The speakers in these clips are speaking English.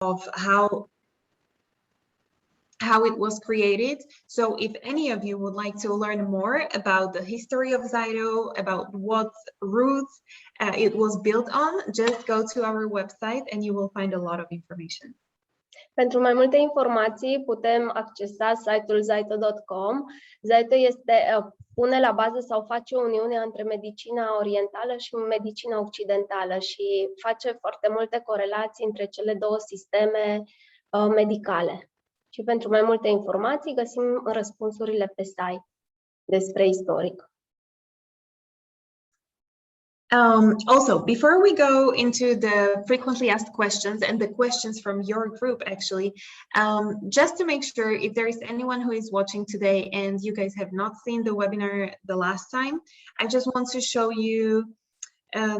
of how it was created. So if any of you would like to learn more about the history of ZYTO, about what roots it was built on, just go to our website and you will find a lot of information. Pentru mai multe informații putem accesa site-ul ZYTO.com. ZYTO pune la bază sau face o uniune între medicina orientală și medicina occidentală și face foarte multe corelații între cele două sisteme medicale. Și pentru mai multe informații găsim răspunsurile pe site despre istoric. Also, before we go into the frequently asked questions and the questions from your group, actually, just to make sure if there is anyone who is watching today and you guys have not seen the webinar the last time, I just want to show you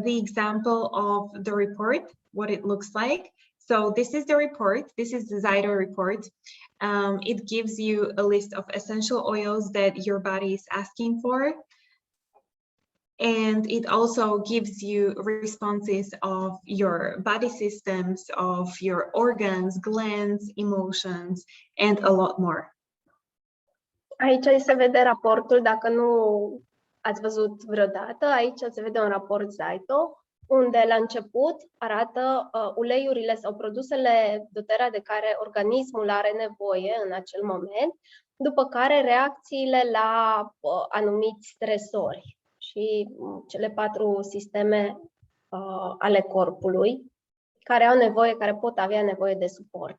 the example of the report, what it looks like. So this is the report. This is the ZYTO report. It gives you a list of essential oils that your body is asking for. And it also gives you responses of your body systems, of your organs, glands, emotions, and a lot more. Aici se vede raportul, dacă nu ați văzut vreodată, aici se vede un raport ZYTO, unde la început arată uleiurile sau produsele doTERRA de care organismul are nevoie în acel moment, după care reacțiile la anumiți stresori și cele 4 sisteme ale corpului care au nevoie, care pot avea nevoie de suport.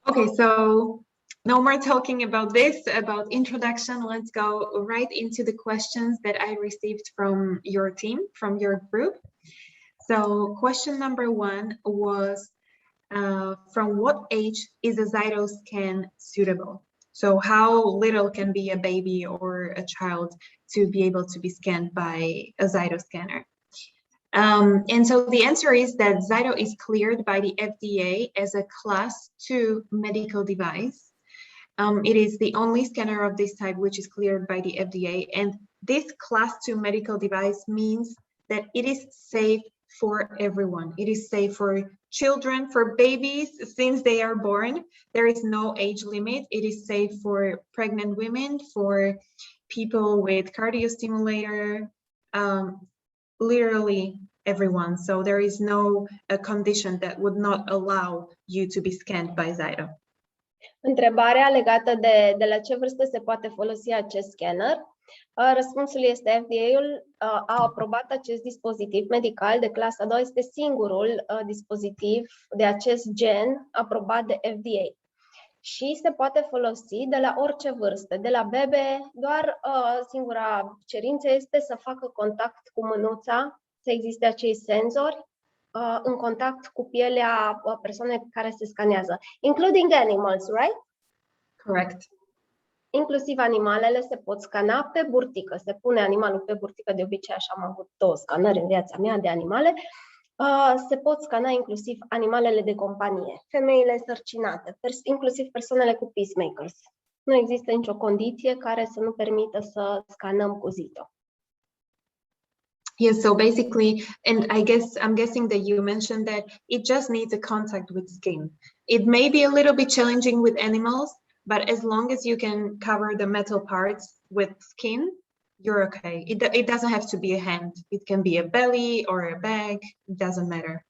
Okay, so no more talking about this, about introduction. Let's go right into the questions that I received from your team, from your group. So question number 1 was, from what age is a ZYTO scan suitable? So how little can be a baby or a child to be able to be scanned by a ZYTO scanner? And so the answer is that ZYTO is cleared by the FDA as a Class 2 medical device. It is the only scanner of this type which is cleared by the FDA. And this Class 2 medical device means that it is safe for everyone. It is safe for children, for babies since they are born. There is no age limit. It is safe for pregnant women, for people with cardiostimulator, literally everyone. So there is no condition that would not allow you to be scanned by ZYTO. Întrebarea legată de la ce vârstă se poate folosi acest scanner. Răspunsul este FDA-ul a aprobat acest dispozitiv medical de clasa 2, este singurul dispozitiv de acest gen aprobat de FDA. Și se poate folosi de la orice vârstă, de la bebe, doar singura cerință este să facă contact cu mânuța, să existe acei senzori în contact cu pielea persoanei care se scanează. Including animals, right? Correct. Inclusiv animalele se pot scana pe burtică. Se pune animalul pe burtică, de obicei așa am avut 2 scanări în viața mea de animale. Se pot scana inclusiv animalele de companie, femeile însărcinate, inclusiv persoanele cu pacemakers. Nu există nicio condiție care să nu permită să scanăm cu ZYTO. Yes, so basically, and I'm guessing that you mentioned that it just needs a contact with skin. It may be a little bit challenging with animals, but as long as you can cover the metal parts with skin, you're okay. It doesn't have to be a hand. It can be a belly or a bag. It doesn't matter.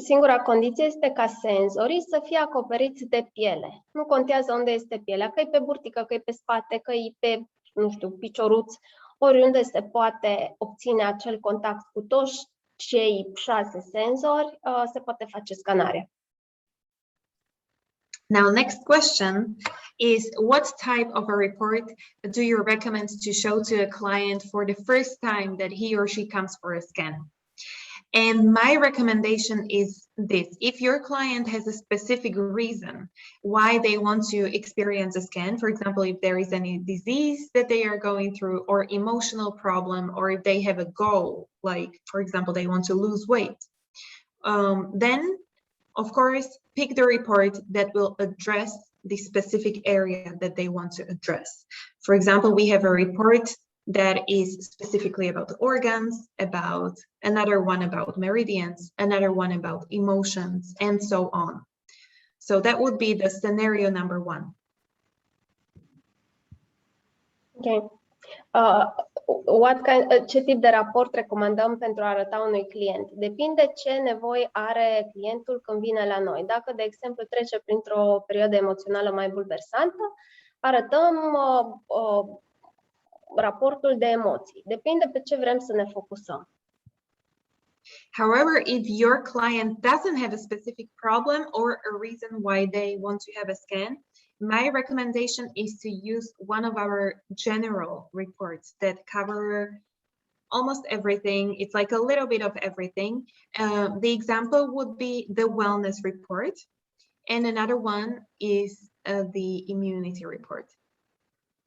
Singura condiție este ca senzorii să fie acoperiți de piele. Nu contează unde este pielea, că e pe burtică, că e pe spate, că e pe, nu știu, picioruț, oriunde se poate obține acel contact cu toți cei 6 senzori, se poate face scanarea. Now, next question is, what type of a report do you recommend to show to a client for the first time that he or she comes for a scan? And my recommendation is this: if your client has a specific reason why they want to experience a scan, for example, if there is any disease that they are going through or emotional problem, or if they have a goal, like, for example, they want to lose weight, then of course, pick the report that will address the specific area that they want to address. For example, we have a report that is specifically about organs, about another one about meridians, another one about emotions, and so on. So that would be the scenario number one. Okay. Ce tip de raport recomandăm pentru a arăta unui client? Depinde ce nevoi are clientul când vine la noi. Dacă, de exemplu, trece printr-o perioadă emoțională mai bulversantă, arătăm raportul de emoții. Depinde pe ce vrem să ne focusăm. However, if your client doesn't have a specific problem or a reason why they want to have a scan, my recommendation is to use one of our general reports that cover almost everything. It's like a little bit of everything. The example would be the wellness report, and another one is the immunity report.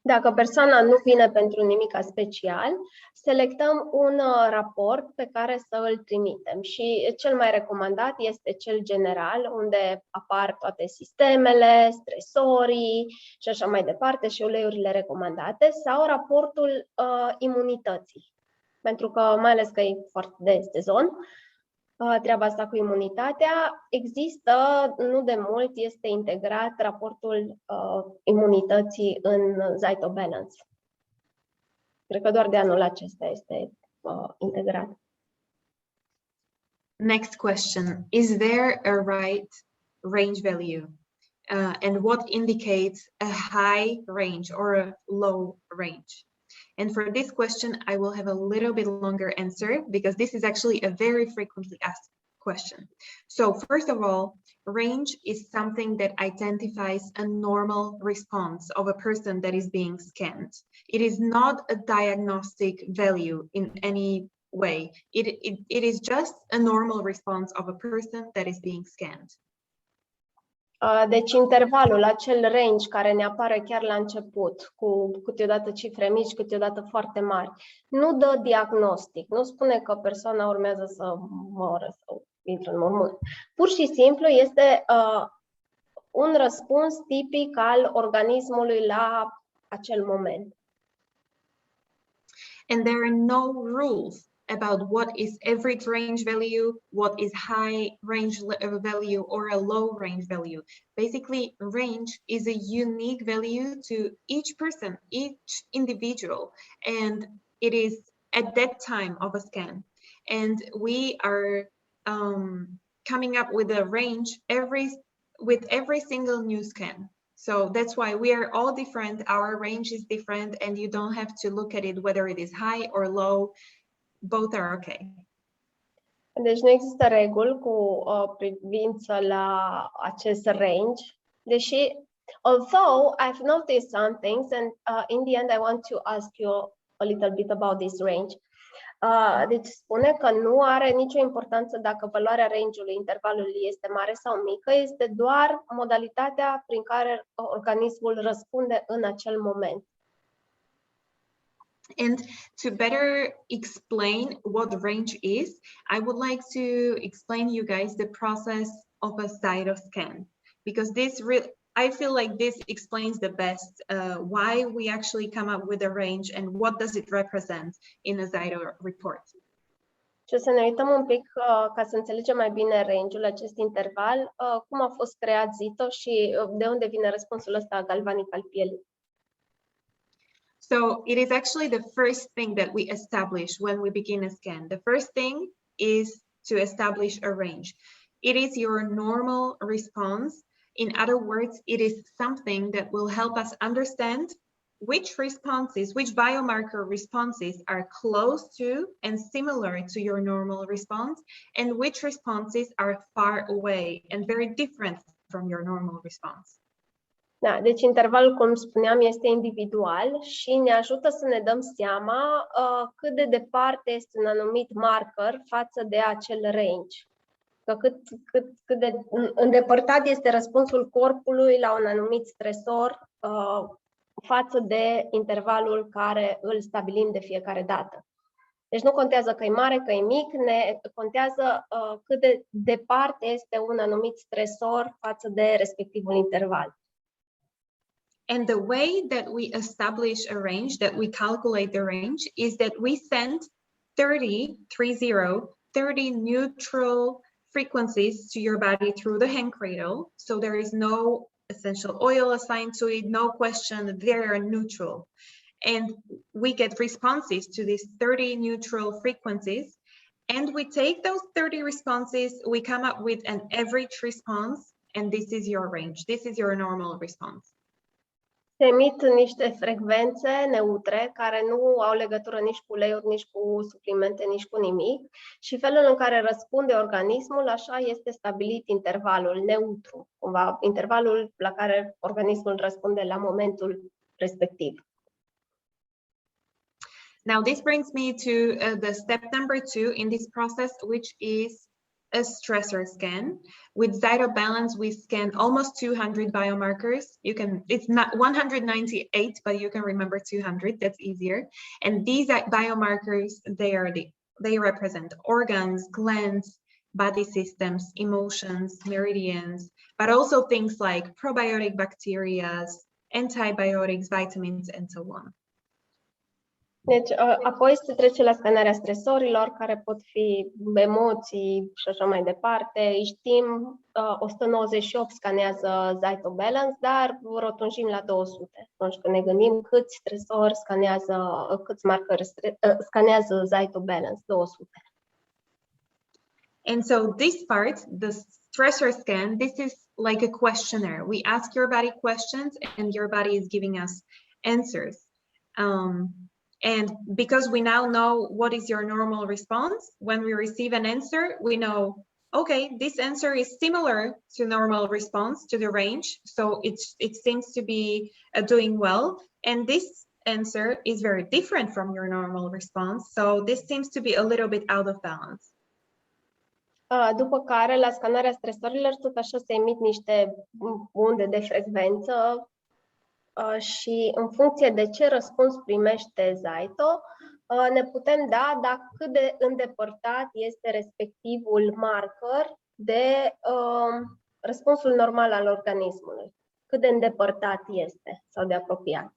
Dacă persoana nu vine pentru nimic special, selectăm un raport pe care să îl trimitem și cel mai recomandat este cel general, unde apar toate sistemele, stresorii și așa mai departe și uleiurile recomandate, sau raportul imunității, pentru că, mai ales că e foarte de sezon, treaba asta cu imunitatea, există, nu de mult, este integrat raportul imunității în ZYTO Balance. Cred că doar de anul acesta este integrat. Next question. Is there a right range value? And what indicates a high range or a low range? And for this question, I will have a little bit longer answer because this is actually a very frequently asked question. So first of all, range is something that identifies a normal response of a person that is being scanned. It is not a diagnostic value in any way. It is just a normal response of a person that is being scanned. Deci intervalul, acel range care ne apare chiar la început, cu câteodată cifre mici, câteodată foarte mari, nu dă diagnostic, nu spune că persoana urmează să moară sau intră în mormânt. Pur și simplu este un răspuns tipic al organismului la acel moment. And there are no rules about what is average range value, what is high range value, or a low range value. Basically, range is a unique value to each person, each individual, and it is at that time of a scan. And we are coming up with a range with every single new scan. So that's why we are all different, our range is different, and you don't have to look at it whether it is high or low. Both are okay. Deci nu există reguli cu privință la acest range, deși, although I've noticed some things, and in the end I want to ask you a little bit about this range. Deci spune că nu are nicio importanță dacă valoarea range-ului, intervalului este mare sau mică, este doar modalitatea prin care organismul răspunde în acel moment. And to better explain what range is, I would like to explain you guys the process of a ZYTO scan, because this really, I feel like this explains the best why we actually come up with a range and what does it represent in a ZYTO report. Și o să ne uităm un pic ca să înțelegem mai bine range-ul, acest interval, cum a fost creat ZYTO și de unde vine răspunsul ăsta galvanic al pielii. So it is actually the first thing that we establish when we begin a scan. The first thing is to establish a range. It is your normal response. In other words, it is something that will help us understand which responses, which biomarker responses are close to and similar to your normal response, and which responses are far away and very different from your normal response. Da, deci intervalul, cum spuneam, este individual și ne ajută să ne dăm seama cât de departe este un anumit marker față de acel range. Că cât de îndepărtat este răspunsul corpului la un anumit stresor față de intervalul care îl stabilim de fiecare dată. Deci nu contează că e mare, că e mic, ne contează cât de departe este un anumit stresor față de respectivul interval. And the way that we establish a range, that we calculate the range, is that we send 30 neutral frequencies to your body through the hand cradle. So there is no essential oil assigned to it, no question, they are neutral. And we get responses to these 30 neutral frequencies. And we take those 30 responses, we come up with an average response, and this is your range. This is your normal response. Se emit niște frecvențe neutre care nu au legătură nici cu uleiuri, nici cu suplimente, nici cu nimic și felul în care răspunde organismul, așa este stabilit intervalul neutru, cumva intervalul la care organismul răspunde la momentul respectiv. Now this brings me to the step number 2 in this process, which is a stressor scan. With ZYTO Balance, we scan almost 200 biomarkers. It's not 198, but you can remember 200, that's easier. And these biomarkers, they represent organs, glands, body systems, emotions, meridians, but also things like probiotic bacteria, antibiotics, vitamins, and so on. Deci, apoi se trece la scanarea stresorilor, care pot fi emoții și așa mai departe. Știm, 198 scanează ZYTO Balance, dar rotunjim la 200. Atunci când ne gândim câți stresori câți marcări scanează ZYTO Balance, 200. And so this part, the stressor scan, this is like a questionnaire. We ask your body questions and your body is giving us answers. And because we now know what is your normal response, when we receive an answer, we know, okay, this answer is similar to normal response, to the range. So it seems to be doing well. And this answer is very different from your normal response. So this seems to be a little bit out of balance. După care, la scanarea stresorilor, tot așa se emit niște unde de frecvență și în funcție de ce răspuns primește ZYTO, ne putem da cât de îndepărtat este respectivul marker de răspunsul normal al organismului. Cât de îndepărtat este sau de apropiat.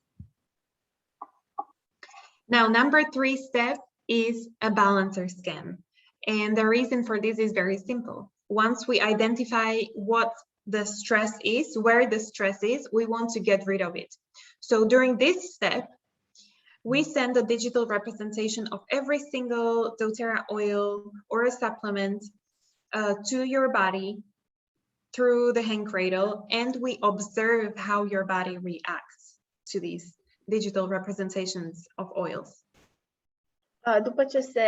Now, number 3 step is a balancer scan. And the reason for this is very simple. Once we identify what the stress is, where the stress is, we want to get rid of it. So during this step, we send a digital representation of every single doTERRA oil or a supplement to your body through the hand cradle, and we observe how your body reacts to these digital representations of oils. După ce se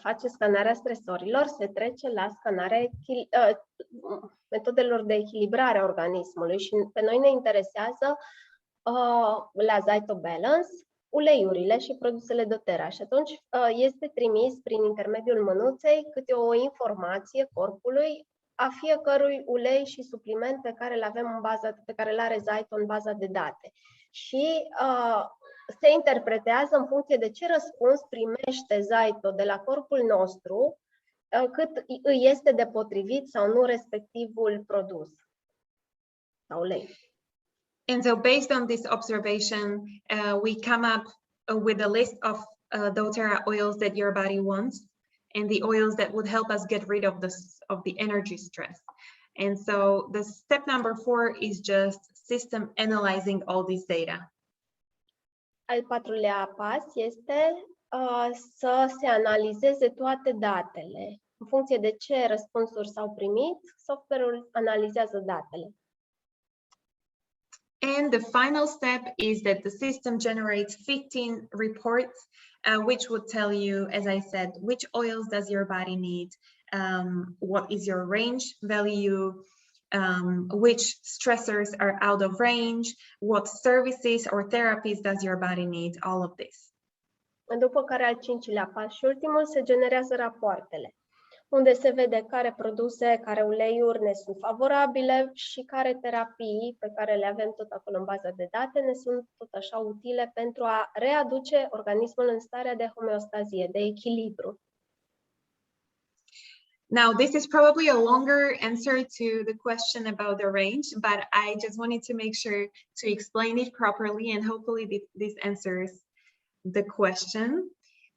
face scanarea stresorilor, se trece la scanarea metodelor de echilibrare a organismului și pe noi ne interesează la ZYTO Balance uleiurile și produsele doTERRA. Și atunci este trimis prin intermediul mânuței câte o informație corpului a fiecărui ulei și supliment pe care le are ZYTO în baza de date. Și se interpretează în funcție de ce răspuns primește ZYTO de la corpul nostru, cât îi este de potrivit sau nu respectivul produs sau ulei. And so based on this observation, we come up with a list of doTERRA oils that your body wants and the oils that would help us get rid of the energy stress. And so the step number 4 is just system analyzing all this data. Al patrulea pas este să se analizeze toate datele. În funcție de ce răspunsuri s-au primit, software-ul analizează datele. And the final step is that the system generates 15 reports, which would tell you, as I said, which oils does your body need, what is your range value, which stressors are out of range, what services or therapies does your body need, all of this. După care al 5-lea pas și ultimul se generează rapoartele, unde se vede care produse, care uleiuri ne sunt favorabile și care terapii pe care le avem tot acolo în baza de date ne sunt tot așa utile pentru a readuce organismul în starea de homeostazie, de echilibru. Now, this is probably a longer answer to the question about the range, but I just wanted to make sure to explain it properly, and hopefully this answers the question.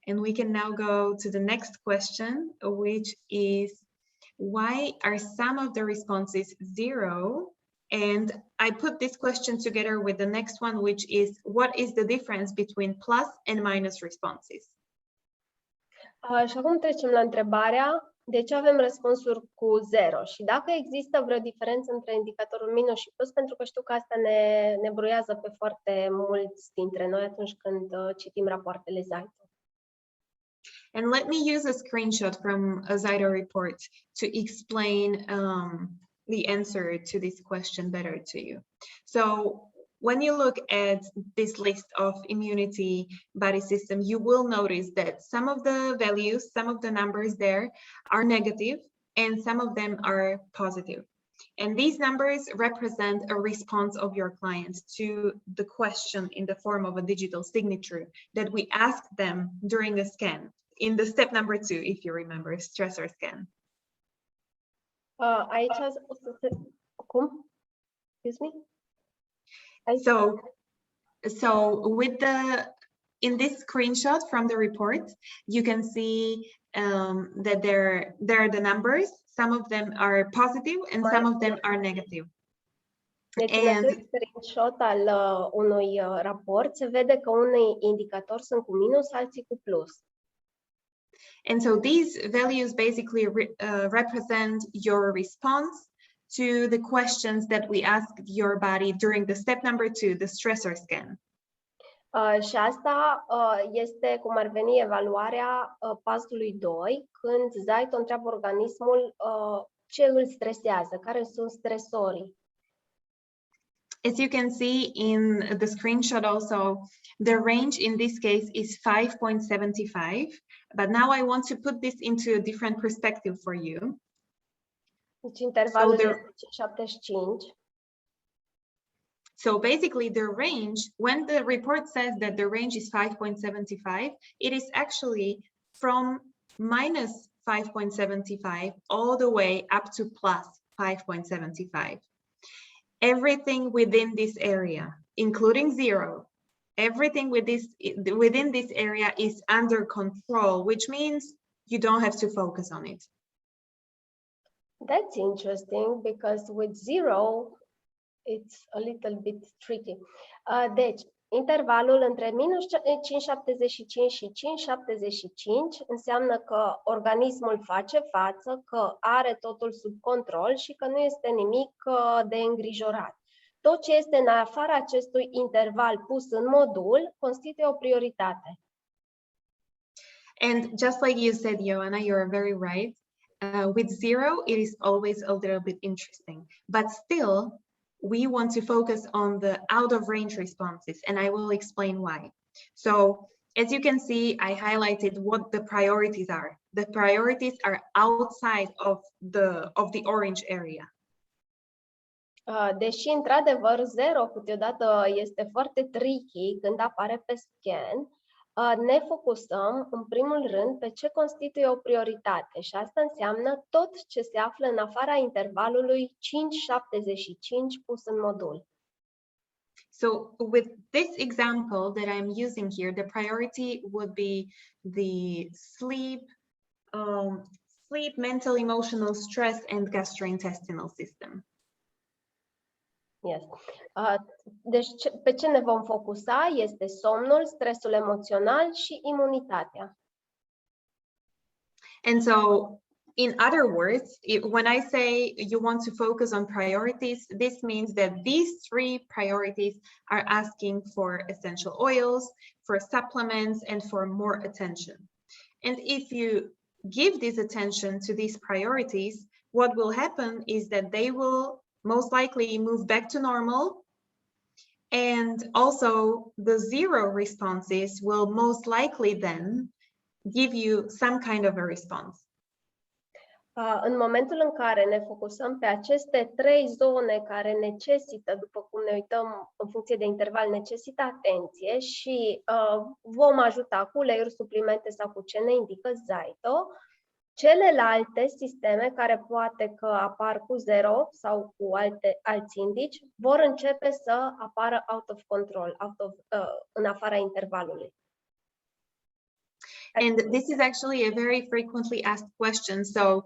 And we can now go to the next question, which is, why are some of the responses 0? And I put this question together with the next one, which is, what is the difference between plus and minus responses? Și acum trecem la întrebarea de ce avem răspunsuri cu 0 și dacă există vreo diferență între indicatorul minus și plus, pentru că știu că asta ne bruiază pe foarte mulți dintre noi atunci când citim rapoartele ZYTO. And let me use a screenshot from a ZYTO report to explain the answer to this question better to you. So when you look at this list of immunity body system, you will notice that some of the values, some of the numbers there are negative and some of them are positive. And these numbers represent a response of your clients to the question in the form of a digital signature that we asked them during the scan. In the step number 2, if you remember, stressor scan. Aici o să se... Cum? Excuse me? So with in this screenshot from the report, you can see that there are the numbers. Some of them are positive and some of them are negative. Deci, în acest screenshot al unui raport se vede că unii indicatori sunt cu minus, alții cu plus. And so these values basically represent your response to the questions that we asked your body during the step number 2, the stressor scan. Și asta este cum ar veni evaluarea pasului 2, când ZYTO întreabă organismul ce îl stresează, care sunt stresorii. As you can see in the screenshot also, the range in this case is 5.75, but now I want to put this into a different perspective for you. Deci intervalul este 75. So basically the range, when the report says that the range is 5.75, it is actually from minus 5.75 all the way up to plus 5.75. Everything within this area, including 0, everything within this area is under control, which means you don't have to focus on it. That's interesting, because with 0, it's a little bit tricky. Deci, intervalul între minus 5,75 și 5,75 înseamnă că organismul face față, că are totul sub control și că nu este nimic de îngrijorat. Tot ce este în afara acestui interval pus în modul constituie o prioritate. And just like you said, Joanna, you're very right. With 0, it is always a little bit interesting, but still, we want to focus on the out of range responses, and I will explain why. So as you can see, I highlighted what the priorities are. The priorities are outside of the orange area. Deși, într-adevăr, 0 câteodată este foarte tricky când apare pe scan, ne focusăm în primul rând pe ce constituie o prioritate și asta înseamnă tot ce se află în afara intervalului 5,75 pus în modul. So with this example that I'm using here, the priority would be the sleep, mental, emotional, stress, and gastrointestinal system. Yes. Deci pe ce ne vom focusa este somnul, stresul emoțional și imunitatea. And so, in other words, when I say you want to focus on priorities, this means that these 3 priorities are asking for essential oils, for supplements, and for more attention. And if you give this attention to these priorities, what will happen is that they will most likely move back to normal, and also the 0 responses will most likely then give you some kind of a response. În momentul în care ne focusăm pe aceste 3 zone care necesită, după cum ne uităm în funcție de interval, necesită atenție și vom ajuta cu uleiuri, suplimente sau cu ce ne indică ZYTO, Celelalte sisteme care poate că apar cu 0 sau cu alți indici vor începe să apară out of control, în afara intervalului. And this is actually a very frequently asked question. So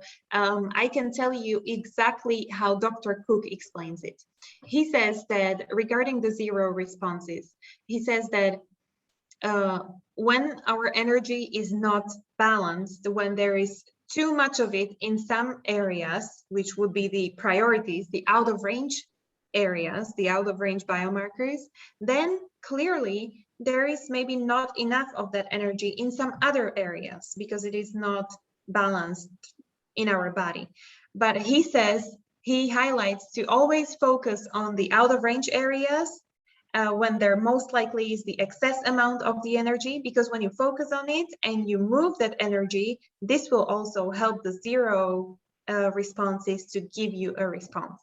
I can tell you exactly how Dr. Cook explains it. He says that regarding the 0 responses, he says that when our energy is not balanced, when there is too much of it in some areas, which would be the priorities, the out of range areas, the out of range biomarkers, then clearly there is maybe not enough of that energy in some other areas because it is not balanced in our body. But he says, he highlights to always focus on the out of range areas when there most likely is the excess amount of the energy, because when you focus on it and you move that energy, this will also help the 0 responses to give you a response.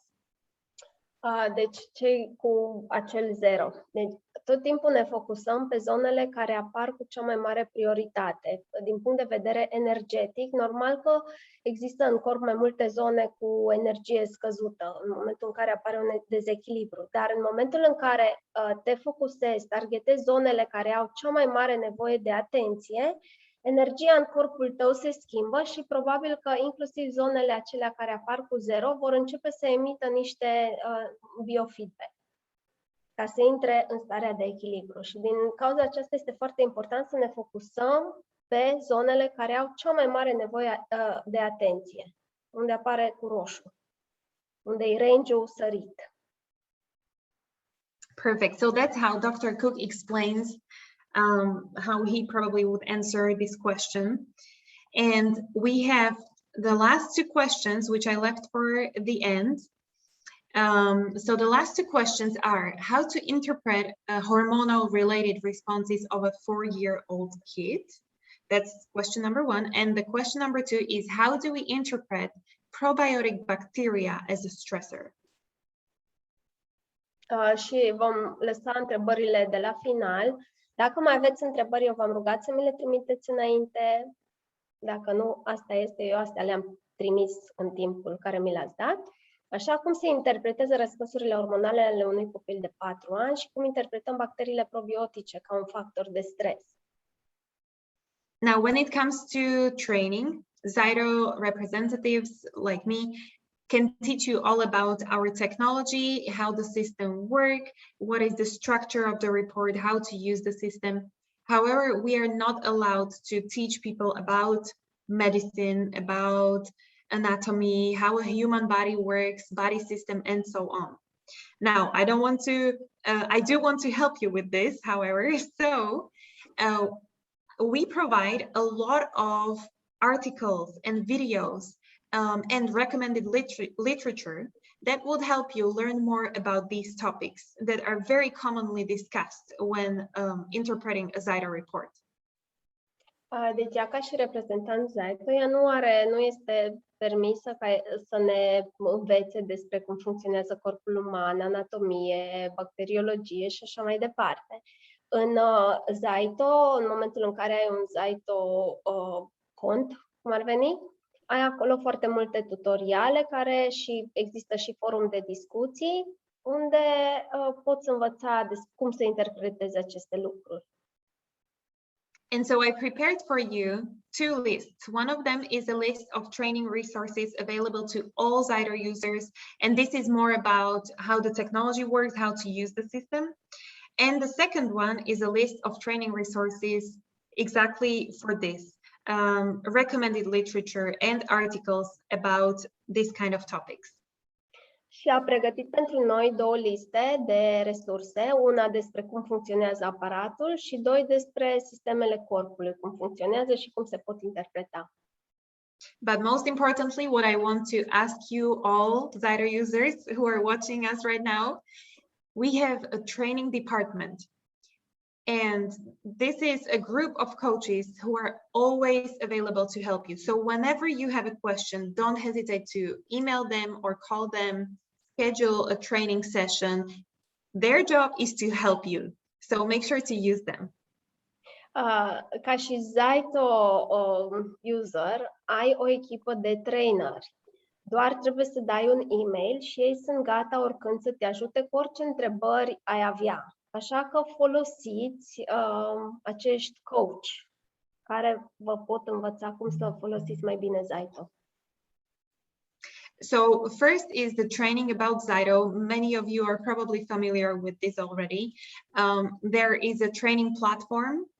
Deci cei cu acel 0. Deci tot timpul ne focusăm pe zonele care apar cu cea mai mare prioritate. Din punct de vedere energetic, normal că există în corp mai multe zone cu energie scăzută în momentul în care apare un dezechilibru. Dar în momentul în care te focusezi, targetezi zonele care au cea mai mare nevoie de atenție, energia în corpul tău se schimbă și probabil că inclusiv zonele acelea care apar cu 0 vor începe să emită niște biofeedback ca să intre în starea de echilibru. Și din cauza aceasta este foarte important să ne focusăm pe zonele care au cea mai mare nevoie de atenție, unde apare cu roșu, unde e range-ul sărit. Perfect. So that's how Dr. Cook explains how he probably would answer this question. And we have the last 2 questions, which I left for the end. So the last 2 questions are how to interpret hormonal related responses of a 4-year-old kid. That's question number 1. And the question number 2 is how do we interpret probiotic bacteria as a stressor? Și vom lăsa întrebările de la final. Dacă mai aveți întrebări, eu v-am rugat să mi le trimiteți înainte. Dacă nu, asta este, eu astea le-am trimis în timpul care mi l-ați dat. Așa cum se interpretează răspunsurile hormonale ale unui copil de 4 ani și cum interpretăm bacteriile probiotice ca un factor de stres. Now, when it comes to training, ZYTO representatives like me can teach you all about our technology, how the system works, what is the structure of the report, how to use the system. However, we are not allowed to teach people about medicine, about anatomy, how a human body works, body system, and so on. Now, I do want to help you with this, however, so we provide a lot of articles and videos and recommended literature that would help you learn more about these topics that are very commonly discussed when interpreting a ZYTO report. Deci, ea ca și reprezentant ZYTO, ea nu este permisă să ne învețe despre cum funcționează corpul uman, anatomie, bacteriologie și așa mai departe. În ZYTO, în momentul în care ai un ZYTO cont, cum ar veni, ai acolo foarte multe tutoriale și există și forum de discuții unde poți învăța cum să interpretezi aceste lucruri. And so I prepared for you 2 lists. One of them is a list of training resources available to all ZYTO users. And this is more about how the technology works, how to use the system. And the second one is a list of training resources exactly for this, recommended literature and articles about this kind of topics. Și a pregătit pentru noi 2 liste de resurse, una despre cum funcționează aparatul și 2 despre sistemele corpului, cum funcționează și cum se pot interpreta. But most importantly, what I want to ask you all ZYTO users who are watching us right now, we have a training department. And this is a group of coaches who are always available to help you. So whenever you have a question, don't hesitate to email them or call them, schedule a training session. Their job is to help you. So make sure to use them. Ca și ZYTO user, ai o echipă de traineri. Doar trebuie să dai un e-mail și ei sunt gata oricând să te ajute cu orice întrebări ai avea. Așa că folosiți acești coach care vă pot învăța cum să folosiți mai bine ZYTO. So first is the training about ZYTO. Many of you are probably familiar with this already. There is a training platform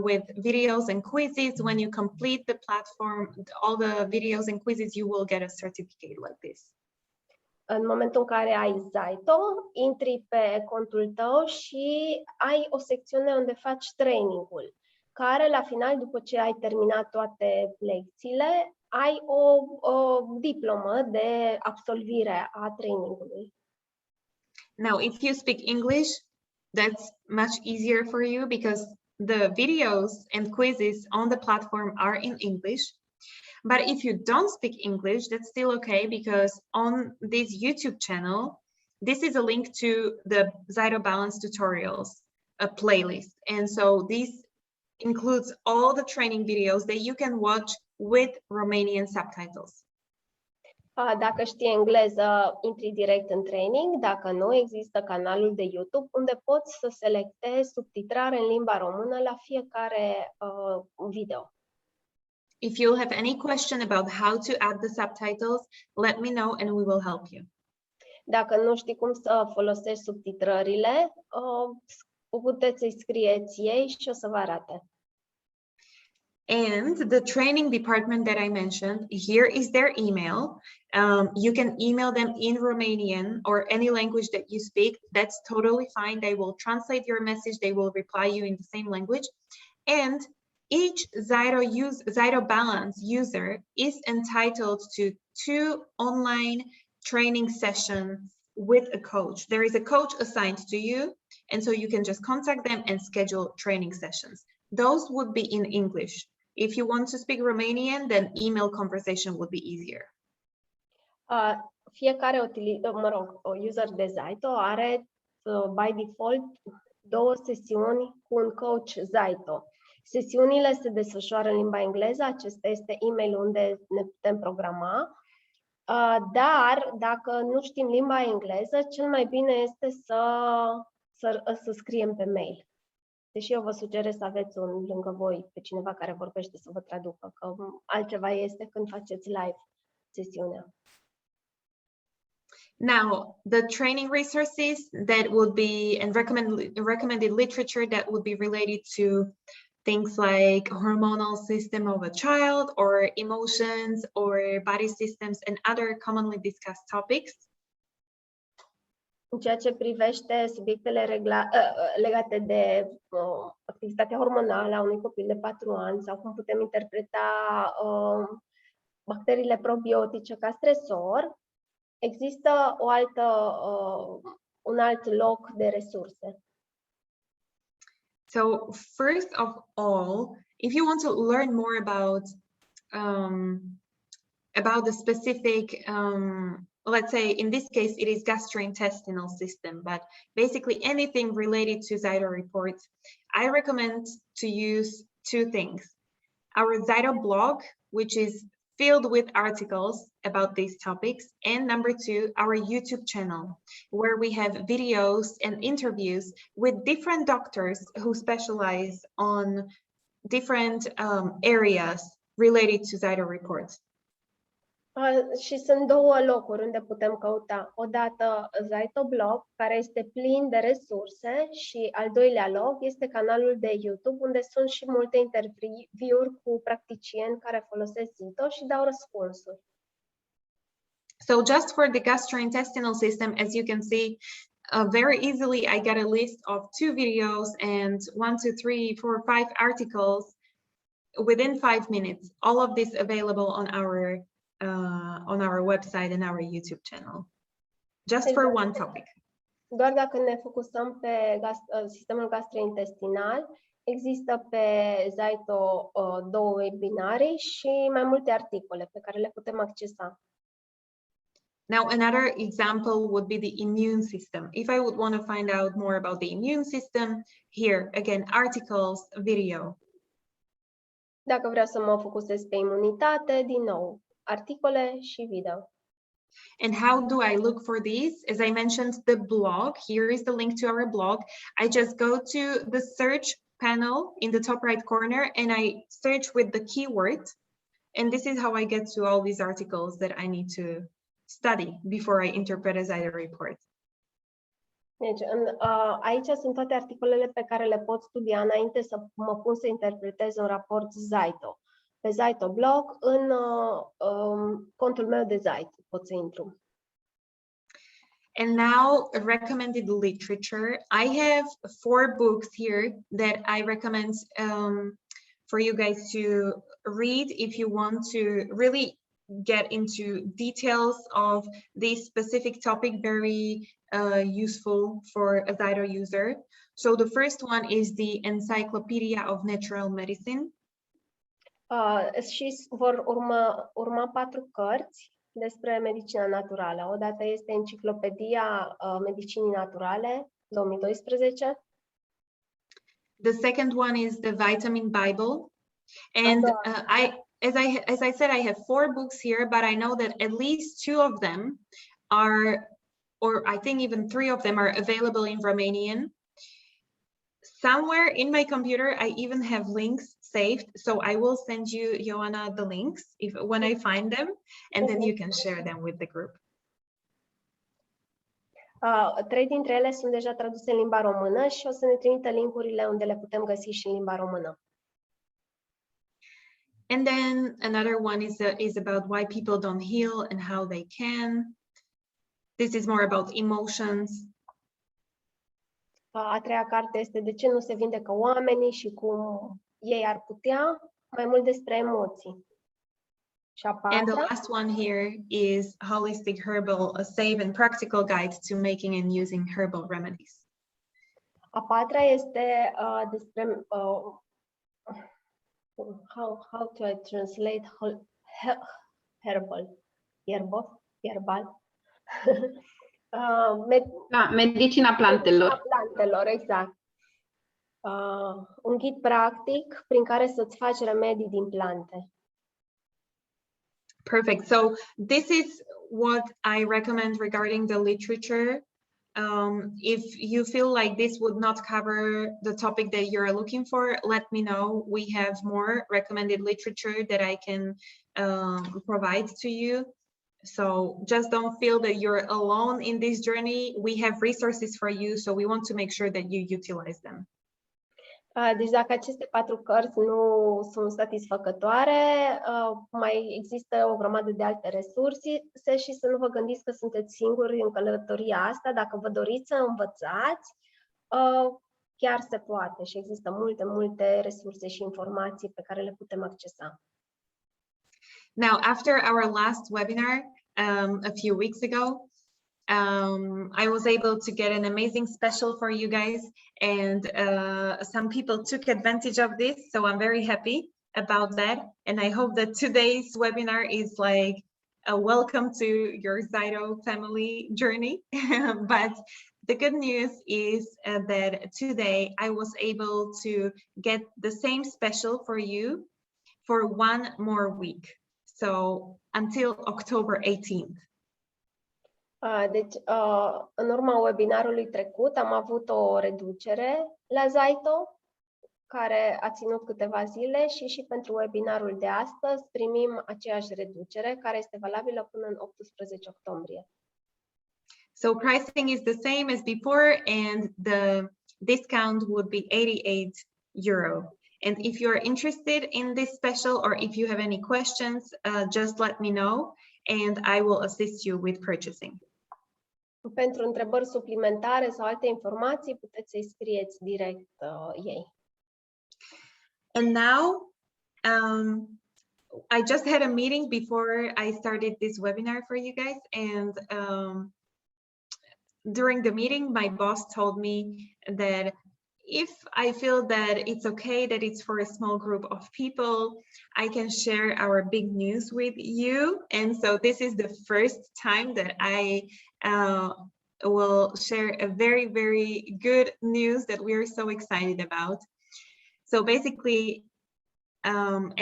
with videos and quizzes. When you complete the platform, all the videos and quizzes, you will get a certificate like this. În momentul în care ai ZYTO, intri pe contul tău și ai o secțiune unde faci trainingul, care la final, după ce ai terminat toate lecțiile, ai o diplomă de absolvire a trainingului. Now, if you speak English, that's much easier for you because the videos and quizzes on the platform are in English. But if you don't speak English, that's still okay, because on this YouTube channel, this is a link to the ZYTO Balance tutorials, a playlist. And so this includes all the training videos that you can watch with Romanian subtitles. Dacă știi engleză, intri direct în training. Dacă nu, există canalul de YouTube unde poți să selectezi subtitrare în limba română la fiecare video. If you have any question about how to add the subtitles, let me know and we will help you. Dacă nu știi cum să folosești subtitrările, puteți să-i scrieți ei și o să vă arate. And the training department that I mentioned, here is their email. You can email them in Romanian or any language that you speak. That's totally fine. They will translate your message. They will reply you in the same language. And each ZYTO Balance user is entitled to 2 online training sessions with a coach. There is a coach assigned to you, and so you can just contact them and schedule training sessions. Those would be in English. If you want to speak Romanian, then email conversation would be easier. Fiecare user de ZYTO are by default 2 sesiuni cu un coach ZYTO. Sesiunile se desfășoară în limba engleză, acesta este e-mail unde ne putem programa, dar dacă nu știm limba engleză, cel mai bine este să scriem pe mail. Deși eu vă sugerez să aveți lângă voi pe cineva care vorbește să vă traducă, că altceva este când faceți live sesiunea. Now, the training resources that would be, and recommended literature that would be related to things like hormonal system of a child or emotions or body systems and other commonly discussed topics. În ceea ce privește subiectele legate de activitatea hormonală a unui copil de 4 ani sau cum putem interpreta bacteriile probiotice ca stresor, există un alt loc de resurse. So first of all, if you want to learn more about the specific, let's say in this case it is gastrointestinal system, but basically anything related to ZYTO reports, I recommend to use 2 things. Our ZYTO blog, which is filled with articles about these topics, and number 2, our YouTube channel, where we have videos and interviews with different doctors who specialize on different areas related to ZYTO reports. Și sunt 2 locuri unde putem căuta. Odată ZYTO blog, care este plin de resurse, și al doilea loc este canalul de YouTube, unde sunt și multe interviuri cu practicieni care folosesc ZYTO și dau răspunsuri. So just for the gastrointestinal system, as you can see, very easily I got a list of 2 videos and 1, 2, 3, 4, 5 articles within 5 minutes. All of this available on our website and our YouTube channel, just for one topic. Doar dacă ne focusăm pe sistemul gastrointestinal, există pe ZYTO 2 webinarii și mai multe articole pe care le putem accesa. Now, another example would be the immune system. If I would want to find out more about the immune system, here, again, articles, video. Dacă vreau să mă focusez pe imunitate, din nou, articole și video. And how do I look for these? As I mentioned, the blog, here is the link to our blog. I just go to the search panel in the top right corner and I search with the keyword. And this is how I get to all these articles that I need to study before I interpret a ZYTO report. Deci, aici sunt toate articolele pe care le pot studia înainte să mă pun să interpretez un raport ZYTO. Pe ZYTO blog, în contul meu de ZYTO pot să intru. And now, recommended literature. I have 4 books here that I recommend for you guys to read if you want to really get into details of this specific topic, very useful for a ZYTO user. So the first one is the Encyclopedia of Natural Medicine. Și vor urma 4 cărți despre medicina naturală. Odată este Enciclopedia Medicinii Naturale, 2012. The second one is the Vitamin Bible. And as I said, I have 4 books here, but I know that at least 2 of them are, or I think even 3 of them are available in Romanian. Somewhere in my computer, I even have links saved. So I will send you, Ioana, the links when I find them, and then you can share them with the group. 3 dintre ele sunt deja traduse în limba română și o să ne trimită link-urile unde le putem găsi și în limba română. And then another one is about why people don't heal and how they can. This is more about emotions. A 3-a carte este De ce nu se vindecă oamenii și cum ei ar putea, mai mult despre emoții. Și a 4-a, And the last one here is Holistic Herbal, a safe and practical guide to making and using herbal remedies. A 4-a este despre how to I translate herbal. Medicina plantelor. Plantelor, exact. Un ghid practic prin care să-ți faci remedii din plante. Perfect. So this is what I recommend regarding the literature. If you feel like this would not cover the topic that you're looking for, let me know. We have more recommended literature that I can provide to you. So just don't feel that you're alone in this journey. We have resources for you, so we want to make sure that you utilize them. Deci dacă aceste 4 cărți nu sunt satisfăcătoare, mai există o grămadă de alte resurse și să nu vă gândiți că sunteți singuri în călătoria asta. Dacă vă doriți să învățați, chiar se poate și există multe resurse și informații pe care le putem accesa. Now, after our last webinar a few weeks ago, I was able to get an amazing special for you guys, and some people took advantage of this, so I'm very happy about that. And I hope that today's webinar is like a welcome to your ZYTO family journey. But the good news is that today I was able to get the same special for you for 1 more week. So until October 18th. Deci, în urma webinarului trecut am avut o reducere la ZYTO, care a ținut câteva zile și pentru webinarul de astăzi primim aceeași reducere, care este valabilă până în 18 octombrie. So pricing is the same as before, and the discount would be €88. And if you're interested in this special, or if you have any questions, just let me know and I will assist you with purchasing. Pentru întrebări suplimentare sau alte informații, puteți să-i scrieți direct ei. And now, I just had a meeting before I started this webinar for you guys, and during the meeting, my boss told me that if I feel that it's okay, that it's for a small group of people, I can share our big news with you. And so this is the first time that I will share a very, very good news that we are so excited about. So basically,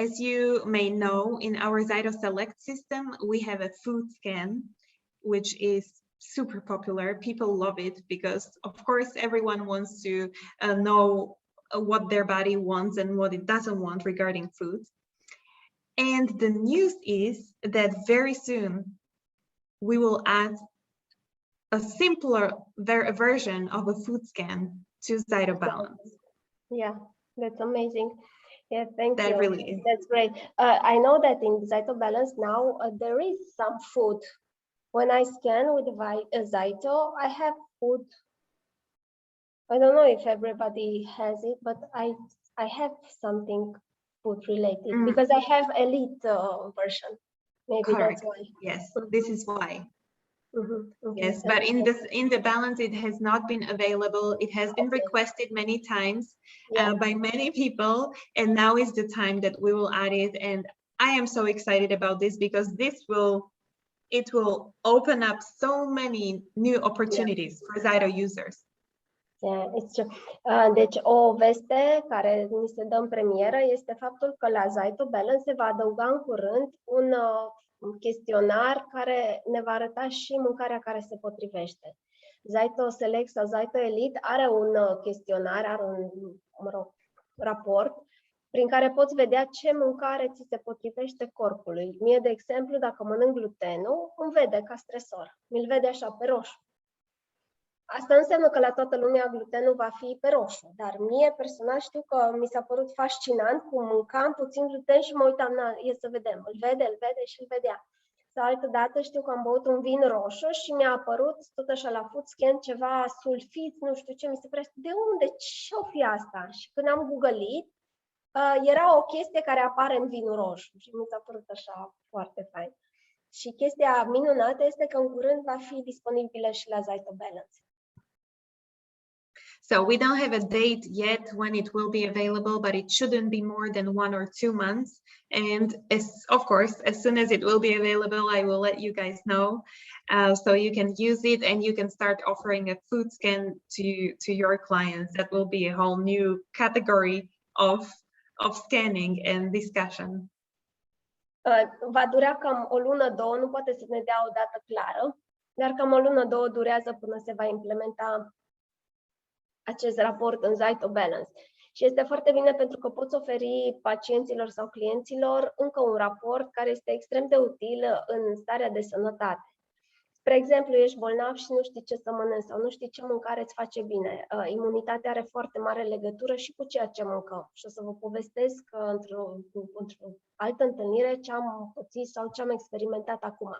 as you may know, in our ZYTO Select system, we have a food scan, which is super popular. People love it because, of course, everyone wants to know what their body wants and what it doesn't want regarding food. And the news is that very soon we will add a simpler version of a food scan to ZYTO Balance. Yeah, that's amazing. Yeah, thank you. That really is. That's great. I know that in ZYTO Balance now there is some food. When I scan with ZYTO, I have food. I don't know if everybody has it, but I have something food related because I have elite version. Maybe Correct. that's why. Yes, this is why. Okay, Yes, but in the balance, it has not been available. It has been requested many times by many people, and now is the time that we will add it. And I am so excited about this because it will open up so many new opportunities for ZYTO users. Yeah, it's true. Deci o veste care ni se dă în premieră este faptul că la ZYTO Balance se va adăuga în curând un chestionar care ne va arăta și mâncarea care se potrivește. ZYTO Select sau ZYTO Elite are un chestionar, are un raport prin care poți vedea ce mâncare ți se potrivește corpului. Mie, de exemplu, dacă mănânc glutenul, îmi vede ca stresor. Mi-l vede așa pe roșu. Asta înseamnă că la toată lumea glutenul va fi pe roșu, dar mie personal știu că mi s-a părut fascinant cum mâncam puțin gluten și mă uitam, e să vedem, îl vede și îl vedea. Sau altă dată știu că am băut un vin roșu și mi-a apărut tot așa la food scan ceva sulfit, nu știu ce, mi se părea, de unde, ce-o fi asta? Și când am googlit, era o chestie care apare în vinul roșu și mi s-a părut așa foarte fain. Și chestia minunată este că în curând va fi disponibilă și la ZYTO Balance. So we don't have a date yet when it will be available, but it shouldn't be more than 1 or 2 months. And of course, as soon as it will be available, I will let you guys know. So you can use it and you can start offering a food scan to your clients. That will be a whole new category of scanning and discussion. Va dura cam o lună, două, nu poate să ne dea o dată clară, dar cam o lună, două durează până se va implementa acest raport în ZYTO Balance. Și este foarte bine pentru că poți oferi pacienților sau clienților încă un raport care este extrem de util în starea de sănătate. Spre exemplu, ești bolnav și nu știi ce să mănânci sau nu știi ce mâncare îți face bine. Imunitatea are foarte mare legătură și cu ceea ce mâncăm. Și o să vă povestesc într-o altă întâlnire ce am pățit sau ce am experimentat acum.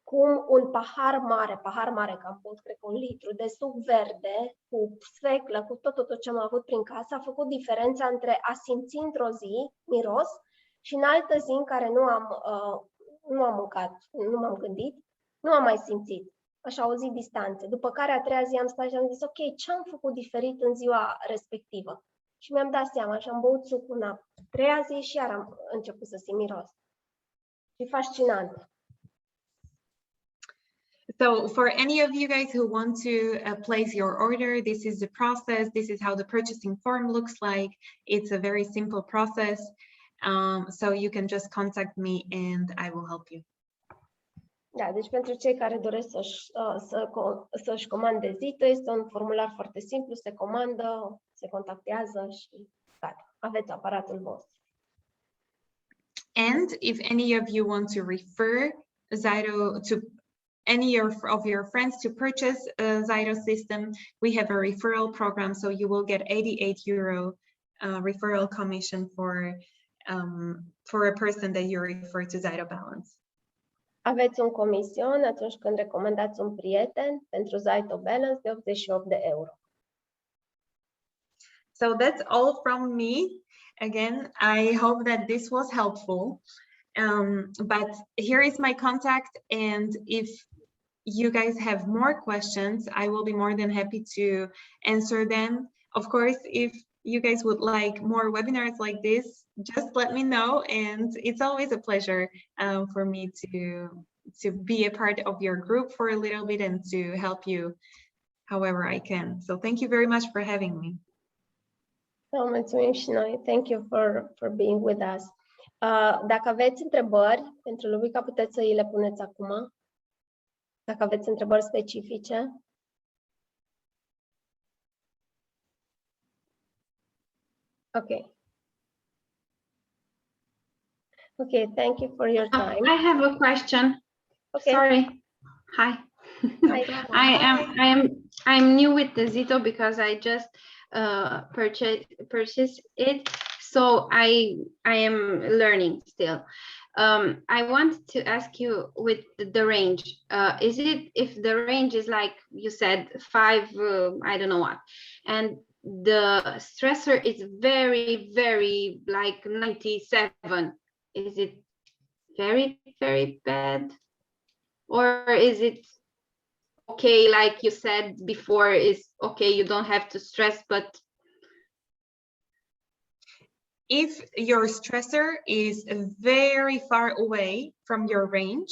Cum un pahar mare, că am băut, cred că 1 litru de suc verde, cu sfeclă, cu tot ce am avut prin casă, a făcut diferența între a simți într-o zi miros și în altă zi în care nu am mâncat, nu m-am gândit, nu am mai simțit. Așa, o zi distanță. După care a treia zi am stat și am zis, ok, ce am făcut diferit în ziua respectivă? Și mi-am dat seama și am băut suc în apă. Treia zi și iar am început să simt miros. E fascinant. So for any of you guys who want to place your order, this is the process. This is how the purchasing form looks like. It's a very simple process. So you can just contact me and I will help you. Da, deci pentru cei care doresc să-și comande ZYTO, este un formular foarte simplu, se comandă, se contactează și gata, aveți aparatul vostru. And if any of you want to refer ZYTO to any of your friends to purchase a ZYTO system, we have a referral program, so you will get €88 referral commission for a person that you refer to ZYTO Balance. Aveți un comision atunci când recomandați un prieten pentru ZYTO Balance de €88. So that's all from me. Again, I hope that this was helpful. But here is my contact, and if you guys have more questions, I will be more than happy to answer them. of course, if you guys would like more webinars like this, just let me know, and it's always a pleasure for me to be a part of your group for a little bit and to help you however I can. So thank you very much for having me. Mulțumim și noi. Thank you for being with us. Dacă aveți întrebări pentru Lubica, puteți să îi le puneți acum. Dacă aveți întrebări specifice. Okay. Okay, thank you for your time. I have a question. Okay. Sorry. Hi. Hi. I'm new with the ZYTO because I just purchased it, so I am learning still. I want to ask you with the range. Is it, if the range is like you said 5, I don't know what, and the stressor is very, very like 97, is it very, very bad, or is it okay, like you said before, is okay, you don't have to stress? But if your stressor is very far away from your range,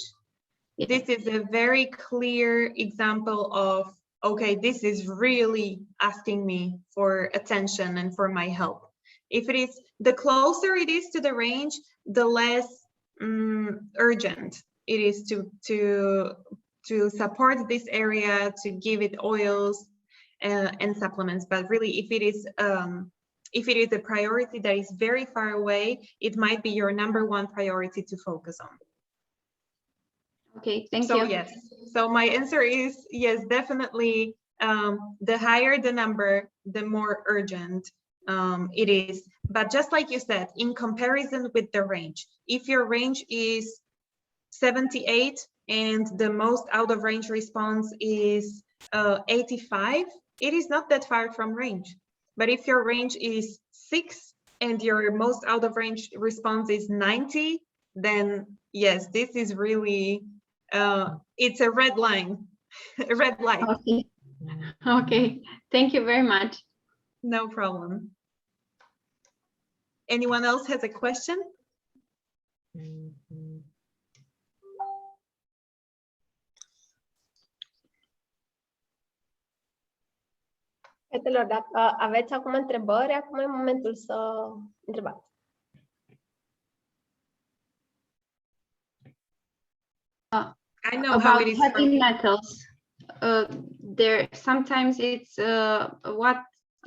yeah, this is a very clear example of, okay, this is really asking me for attention and for my help. If it is, the closer it is to the range, the less urgent it is to support this area, to give it oils and supplements. But really, if it is a priority that is very far away, it might be your #1 priority to focus on. okay, thank so you. Yes, so my answer is yes, definitely. The higher the number, the more urgent it is. But just like you said, in comparison with the range, if your range is 78 and the most out of range response is 85, it is not that far from range. But if your range is 6 and your most out of range response is 90, then yes, this is really, it's a red line, a red light. Okay. Okay, thank you very much. No problem. Anyone else has a question? Fetelor, dacă aveți acum întrebări, acum e momentul să întrebați. I know how it is heavy metals. There sometimes it's what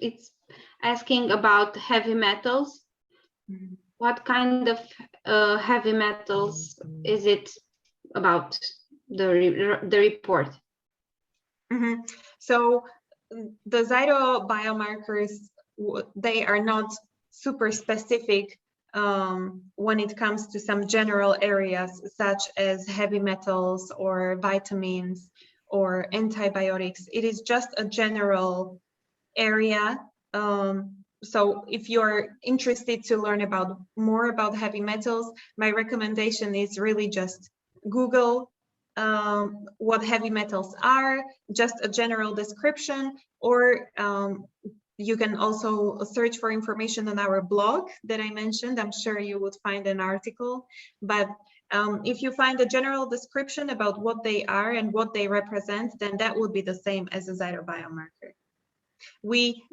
it's asking about heavy metals. Mhm. What kind of heavy metals is it about, the report? Mm-hmm. So the ZYTO biomarkers, they are not super specific when it comes to some general areas such as heavy metals or vitamins or antibiotics. It is just a general area. So if you're interested to learn more about heavy metals, my recommendation is really just Google what heavy metals are, just a general description, or you can also search for information on our blog that I mentioned. I'm sure you would find an article, but if you find a general description about what they are and what they represent, then that would be the same as a ZYTO biomarker.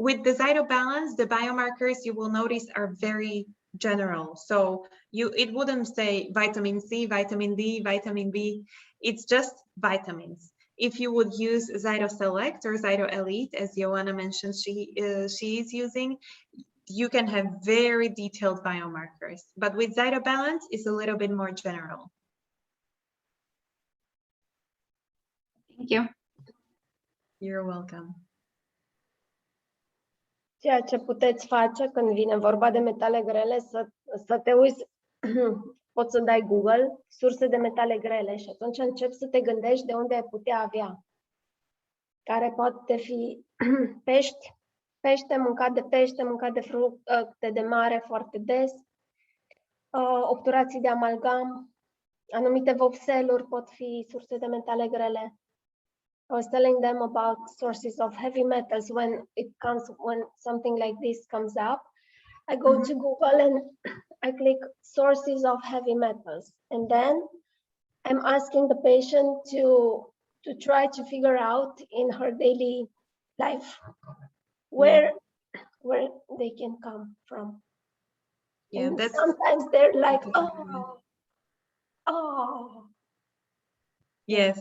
With the ZYTO balance, the biomarkers you will notice are very general. So it wouldn't say vitamin C, vitamin D, vitamin B. It's just vitamins. If you would use ZYTO Select or ZYTO Elite, as Joanna mentioned she is using, you can have very detailed biomarkers. But with ZYTO Balance, it's a little bit more general. Thank you. You're welcome. Ceea ce puteți face când vine vorba de metale grele, să te uiți, poți să dai Google, surse de metale grele, și atunci începi să te gândești de unde ai putea avea. Care poate fi pește, mâncat de pește, mâncat de fructe de mare foarte des, obturații de amalgam, anumite vopseluri pot fi surse de metale grele. I was telling them about sources of heavy metals. When something like this comes up, I go to Google and I click sources of heavy metals, and then I'm asking the patient to try to figure out in her daily life where they can come from. Yeah, and that's sometimes they're like, oh. Yes.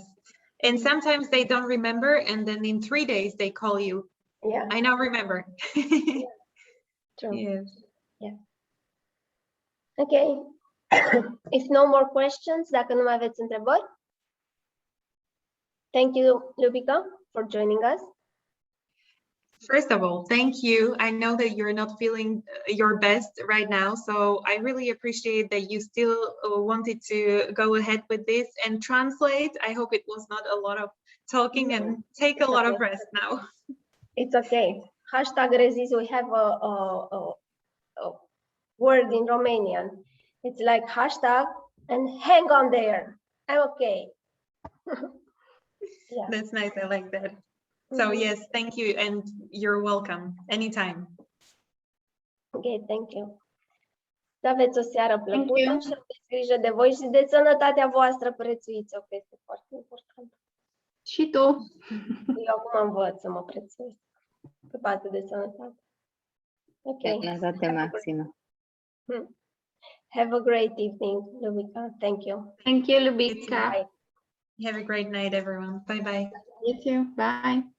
And sometimes they don't remember, and then in 3 days they call you. Yeah. I now remember. True. Yes. Yeah. Okay. If no more questions, dacă nu mai aveți întrebări. Thank you, Lubica, for joining us. First of all, thank you. I know that you're not feeling your best right now, so I really appreciate that you still wanted to go ahead with this and translate. I hope it was not a lot of talking, and take a lot of rest now. It's okay. #resist, we have a word in Romanian. It's like hashtag and hang on there. I'm okay. Yeah. That's nice. I like that. So yes, thank you, and you're welcome anytime. Ok, thank you. Să aveți o seară plăcută you. și aveți grijă de voi și de sănătatea voastră, prețuiți-o, că este foarte important. Și tu. Eu acum învăț să mă prețuiesc pe partea de sănătate. Ok. Sănătate maximă. Have a great evening, Lubica. Thank you. Thank you, Lubica. Bye. Have a great night, everyone. Bye bye. You too. Bye.